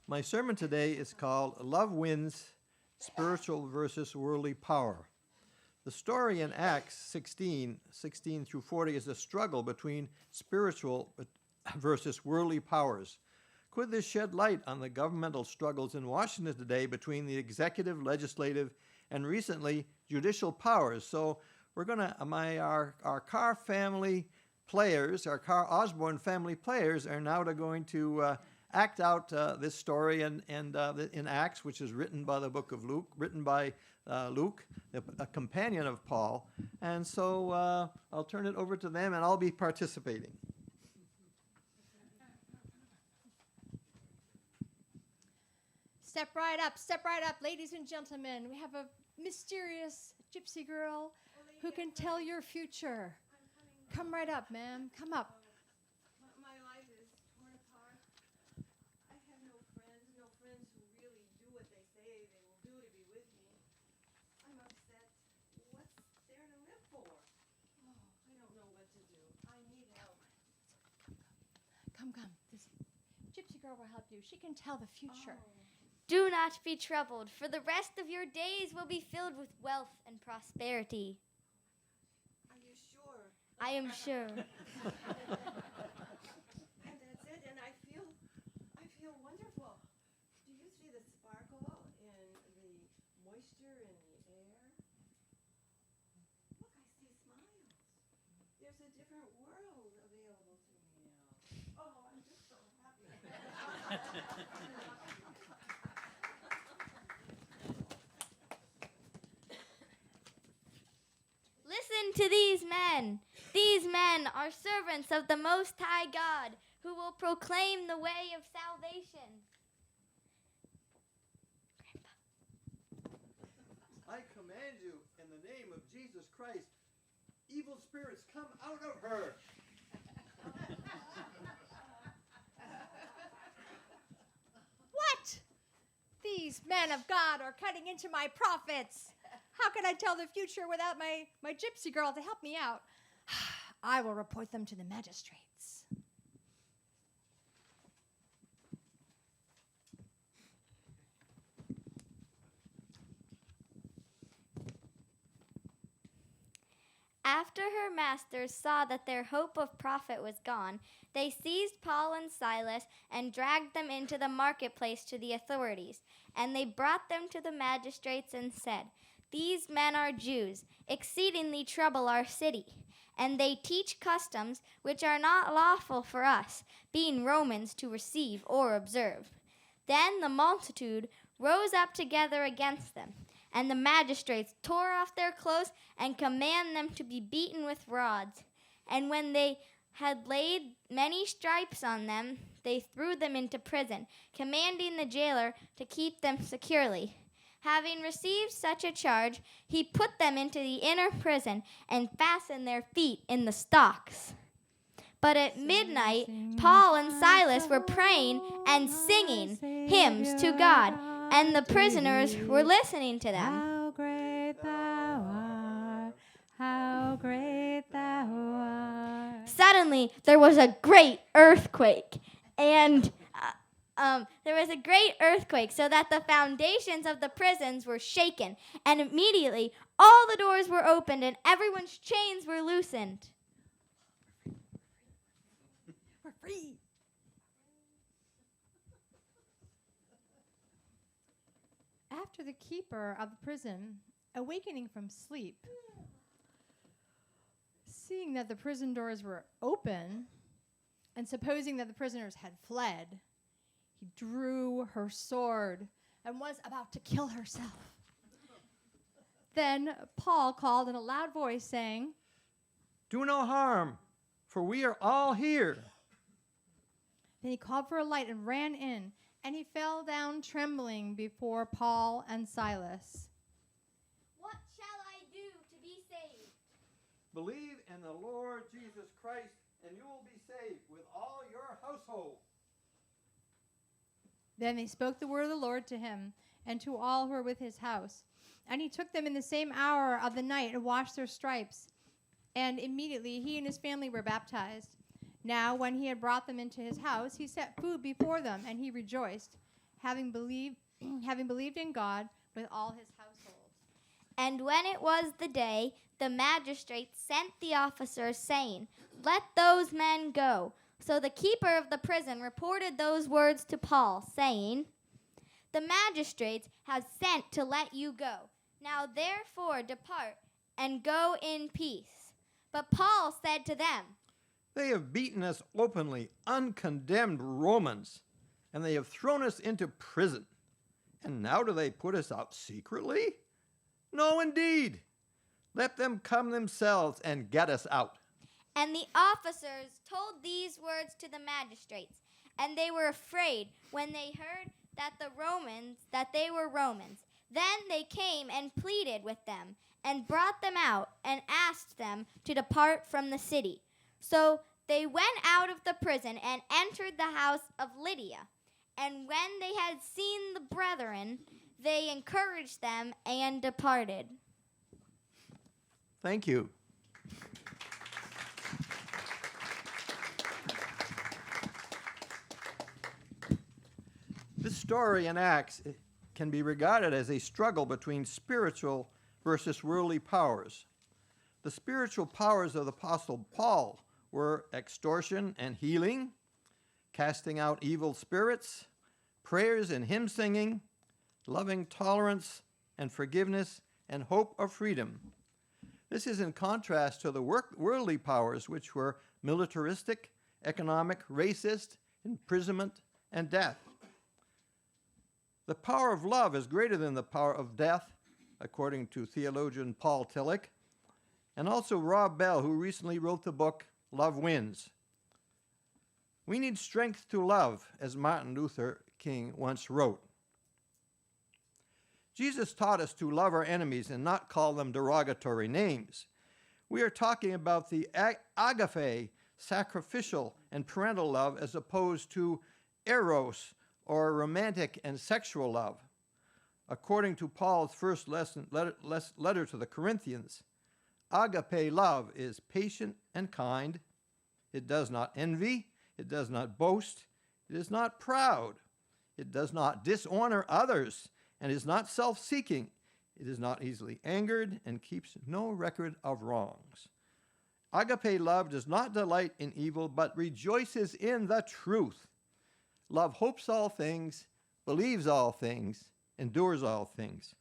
My sermon today is called Love Wins, Spiritual versus Worldly Power. The story in Acts 16 through 40 is a struggle between spiritual versus worldly powers. Could this shed light on the governmental struggles in Washington today between the executive, legislative, and recently judicial powers? So we're going to, our Carr family players, our Carr-Osborn family players are now going to act out this story in Acts, which is written by the book of Luke, written by Luke, a companion of Paul. And so I'll turn it over to them, and I'll be participating. Step right up, ladies and gentlemen. We have a mysterious gypsy girl who can tell your future. Come right up, ma'am. Come up. My life is torn apart. I have no friends who really do what they say they will do to be with me. I'm upset. What's there to live for? Oh, I don't know what to do. I need help. Come. This gypsy girl will help you. She can tell the future. Oh. Do not be troubled, for the rest of your days will be filled with wealth and prosperity. Are you sure? I am sure. And that's it, and I feel wonderful. Do you see the sparkle in the moisture in the air? Look, I see smiles. There's a different world available to me now. Oh, I'm just so happy. Listen to these men. These men are servants of the Most High God, who will proclaim the way of salvation. I command you in the name of Jesus Christ, evil spirits, come out of her. What? These men of God are cutting into my prophets. How can I tell the future without my gypsy girl to help me out? I will report them to the magistrates. After her masters saw that their hope of profit was gone, they seized Paul and Silas and dragged them into the marketplace to the authorities. And they brought them to the magistrates and said, "These men are Jews, exceedingly trouble our city, and they teach customs which are not lawful for us, being Romans, to receive or observe." Then the multitude rose up together against them, and the magistrates tore off their clothes and commanded them to be beaten with rods. And when they had laid many stripes on them, they threw them into prison, commanding the jailer to keep them securely. Having received such a charge, he put them into the inner prison and fastened their feet in the stocks. But at midnight, Paul and Silas were praying and singing hymns to God, and the prisoners were listening to them. How great thou art, how great thou art. Suddenly, there was a great earthquake, so that the foundations of the prisons were shaken, and immediately all the doors were opened and everyone's chains were loosened. We're free. After the keeper of the prison, awakening from sleep, seeing that the prison doors were open, and supposing that the prisoners had fled, he drew her sword and was about to kill herself. Then Paul called in a loud voice, saying, Do no harm, for we are all here. Then he called for a light and ran in, and he fell down trembling before Paul and Silas. What shall I do to be saved? Believe in the Lord Jesus Christ, and you will be saved with all your household. Then they spoke the word of the Lord to him and to all who were with his house. And he took them in the same hour of the night and washed their stripes. And immediately he and his family were baptized. Now, when he had brought them into his house, he set food before them, and he rejoiced, having believed in God with all his household. And when it was the day, the magistrates sent the officers, saying, "Let those men go." So the keeper of the prison reported those words to Paul, saying, "The magistrates have sent to let you go. Now therefore depart, and go in peace." But Paul said to them, They have beaten us openly, uncondemned Romans, and they have thrown us into prison. And now do they put us out secretly? No, indeed. Let them come themselves and get us out. And the officers told these words to the magistrates, and they were afraid when they heard that they were Romans. Then they came and pleaded with them, and brought them out, and asked them to depart from the city. So they went out of the prison and entered the house of Lydia. And when they had seen the brethren, they encouraged them and departed. Thank you. This story in Acts can be regarded as a struggle between spiritual versus worldly powers. The spiritual powers of the Apostle Paul were extortion and healing, casting out evil spirits, prayers and hymn singing, loving tolerance and forgiveness, and hope of freedom. This is in contrast to the worldly powers, which were militaristic, economic, racist, imprisonment, and death. The power of love is greater than the power of death, according to theologian Paul Tillich, and also Rob Bell, who recently wrote the book, Love Wins. We need strength to love, as Martin Luther King once wrote. Jesus taught us to love our enemies and not call them derogatory names. We are talking about the agape, sacrificial and parental love, as opposed to eros, or romantic and sexual love. According to Paul's first letter to the Corinthians, agape love is patient and kind. It does not envy. It does not boast. It is not proud. It does not dishonor others and is not self-seeking. It is not easily angered and keeps no record of wrongs. Agape love does not delight in evil, but rejoices in the truth. Love hopes all things, believes all things, endures all things.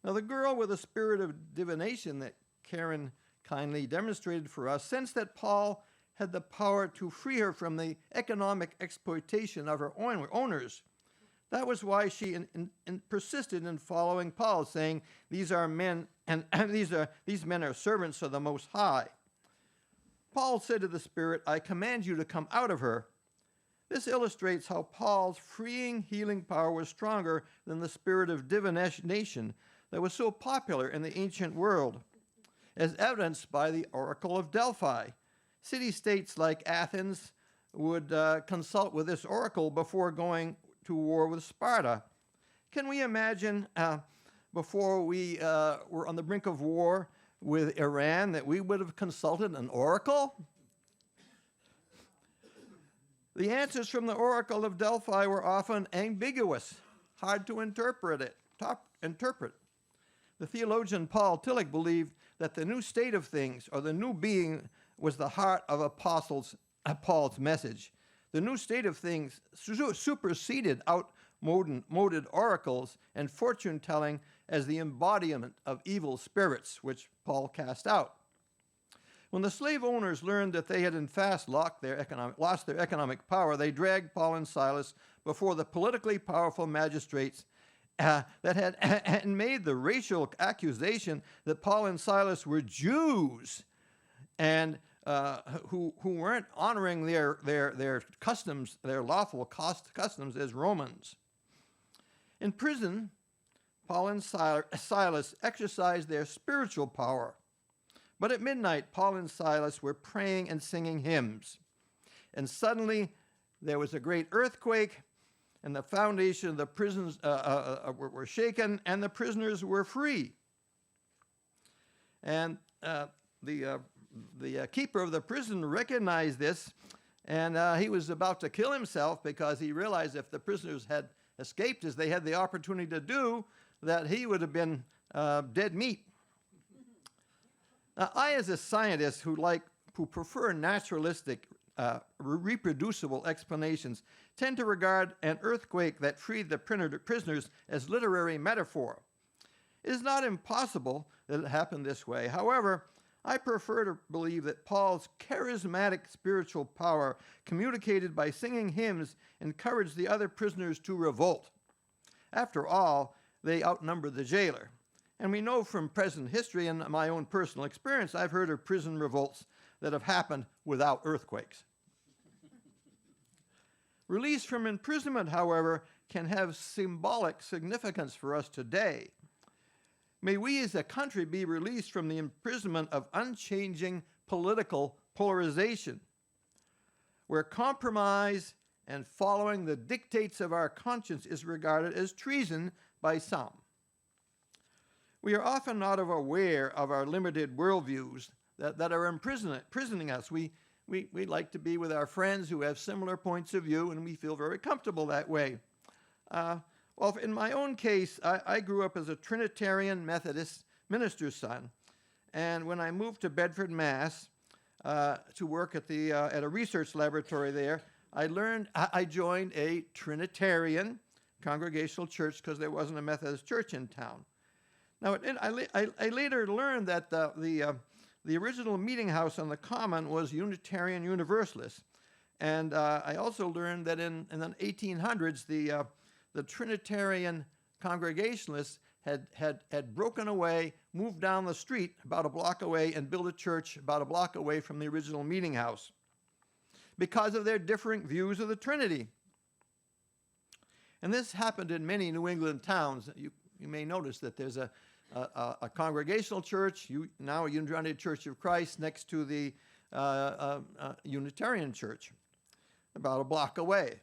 Now, the girl with the spirit of divination that Karen kindly demonstrated for us sensed that Paul had the power to free her from the economic exploitation of her owners. That was why she persisted in following Paul, saying, "These are men, and these men are servants of the Most High." Paul said to the spirit, "I command you to come out of her." This illustrates how Paul's freeing, healing power was stronger than the spirit of divination that was so popular in the ancient world, as evidenced by the Oracle of Delphi. City-states like Athens would consult with this oracle before going to war with Sparta. Can we imagine before we were on the brink of war with Iran that we would have consulted an oracle? The answers from the Oracle of Delphi were often ambiguous, hard to interpret. The theologian Paul Tillich believed that the new state of things, or the new being, was the heart of Paul's message. The new state of things superseded outmoded oracles and fortune-telling as the embodiment of evil spirits, which Paul cast out. When the slave owners learned that they had in fact lost their economic power, they dragged Paul and Silas before the politically powerful magistrates that had made the racial accusation that Paul and Silas were Jews and who weren't honoring their customs, their lawful customs as Romans. In prison, Paul and Silas exercised their spiritual power. But at midnight, Paul and Silas were praying and singing hymns. And suddenly, there was a great earthquake, and the foundation of the prisons were shaken, and the prisoners were free. And the keeper of the prison recognized this And he was about to kill himself because he realized if the prisoners had escaped, as they had the opportunity to do, that he would have been dead meat. Now, I, as a scientist who prefer naturalistic, reproducible explanations, tend to regard an earthquake that freed the prisoners as literary metaphor. It is not impossible that it happened this way. However, I prefer to believe that Paul's charismatic spiritual power, communicated by singing hymns, encouraged the other prisoners to revolt. After all, they outnumbered the jailer. And we know from present history and my own personal experience, I've heard of prison revolts that have happened without earthquakes. Release from imprisonment, however, can have symbolic significance for us today. May we as a country be released from the imprisonment of unchanging political polarization, where compromise and following the dictates of our conscience is regarded as treason by some. We are often not aware of our limited worldviews that are imprisoning us. We like to be with our friends who have similar points of view, and we feel very comfortable that way. Well, in my own case, I grew up as a Trinitarian Methodist minister's son. And when I moved to Bedford, Mass, to work at a research laboratory there, I joined a Trinitarian congregational church because there wasn't a Methodist church in town. Now, I later learned that the original meeting house on the Common was Unitarian Universalist. And I also learned that in the 1800s, the Trinitarian Congregationalists had broken away, moved down the street about a block away, and built a church about a block away from the original meeting house because of their differing views of the Trinity. And this happened in many New England towns. You may notice that there's a congregational church, now a United Church of Christ, next to the Unitarian Church, about a block away.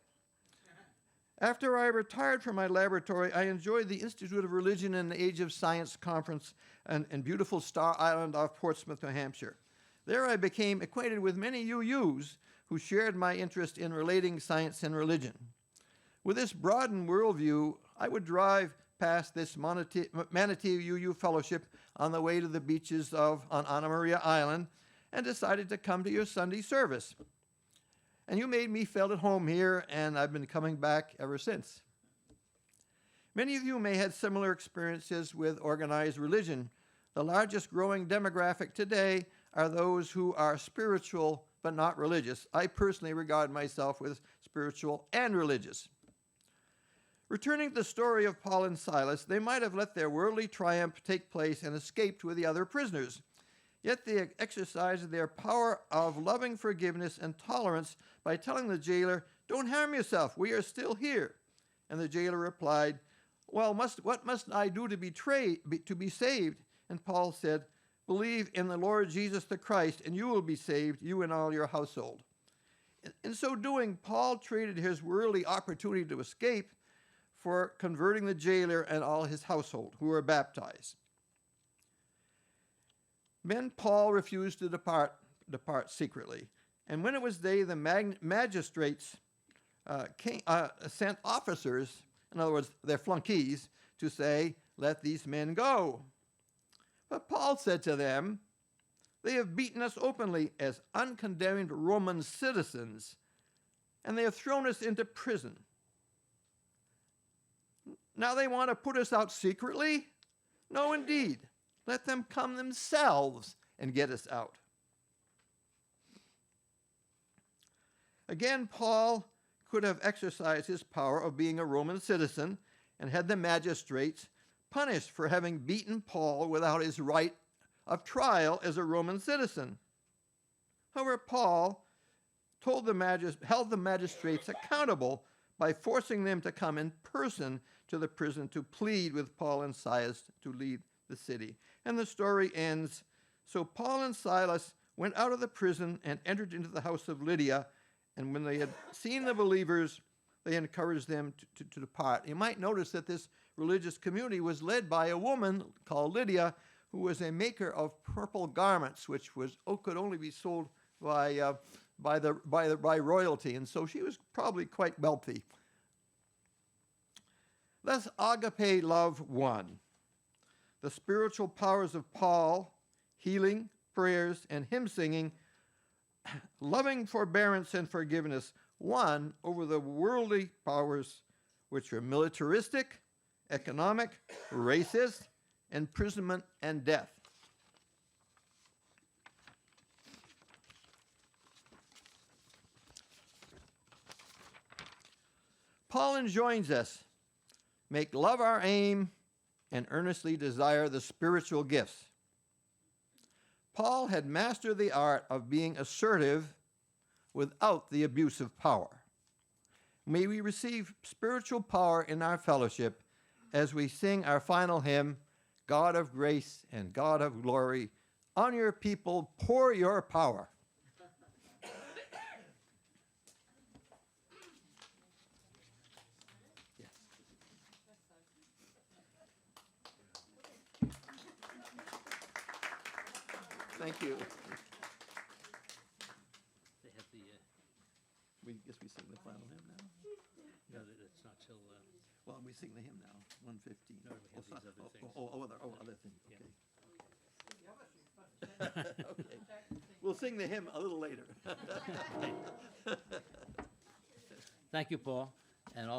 After I retired from my laboratory, I enjoyed the Institute of Religion in the Age of Science conference in beautiful Star Island off Portsmouth, New Hampshire. There I became acquainted with many UUs who shared my interest in relating science and religion. With this broadened worldview, I would drive past this Manatee UU Fellowship on the way to the beaches on Anna Maria Island and decided to come to your Sunday service. And you made me feel at home here, and I've been coming back ever since. Many of you may have similar experiences with organized religion. The largest growing demographic today are those who are spiritual but not religious. I personally regard myself as spiritual and religious. Returning to the story of Paul and Silas, they might have let their worldly triumph take place and escaped with the other prisoners. Yet they exercised their power of loving forgiveness and tolerance by telling the jailer, "Don't harm yourself, we are still here." And the jailer replied, "Well, what must I do to be saved?" And Paul said, "Believe in the Lord Jesus the Christ, and you will be saved, you and all your household." In so doing, Paul traded his worldly opportunity to escape for converting the jailer and all his household, who were baptized. Then Paul refused to depart secretly. And when it was day, the magistrates sent officers, in other words, their flunkies, to say, "Let these men go." But Paul said to them, "They have beaten us openly as uncondemned Roman citizens, and they have thrown us into prison. Now they want to put us out secretly? No, indeed. Let them come themselves and get us out." Again, Paul could have exercised his power of being a Roman citizen and had the magistrates punished for having beaten Paul without his right of trial as a Roman citizen. However, Paul held the magistrates accountable by forcing them to come in person to the prison to plead with Paul and Silas to leave the city. And the story ends, "So Paul and Silas went out of the prison and entered into the house of Lydia, and when they had seen the believers, they encouraged them to depart." You might notice that this religious community was led by a woman called Lydia, who was a maker of purple garments, which could only be sold by by royalty, and so she was probably quite wealthy. Thus, agape love 1. The spiritual powers of Paul, healing, prayers, and hymn singing, loving forbearance and forgiveness, won over the worldly powers, which are militaristic, economic, racist, imprisonment, and death. Paul enjoins us, make love our aim and earnestly desire the spiritual gifts. Paul had mastered the art of being assertive without the abuse of power. May we receive spiritual power in our fellowship as we sing our final hymn, God of grace and God of glory, on your people pour your power. Thank you. They have the, We guess we sing the final hymn now. no, it's not till, Well, we sing the hymn now, 115. No, we have these other things. Other things, Yeah. okay. Okay. We'll sing the hymn a little later. thank you, Paul.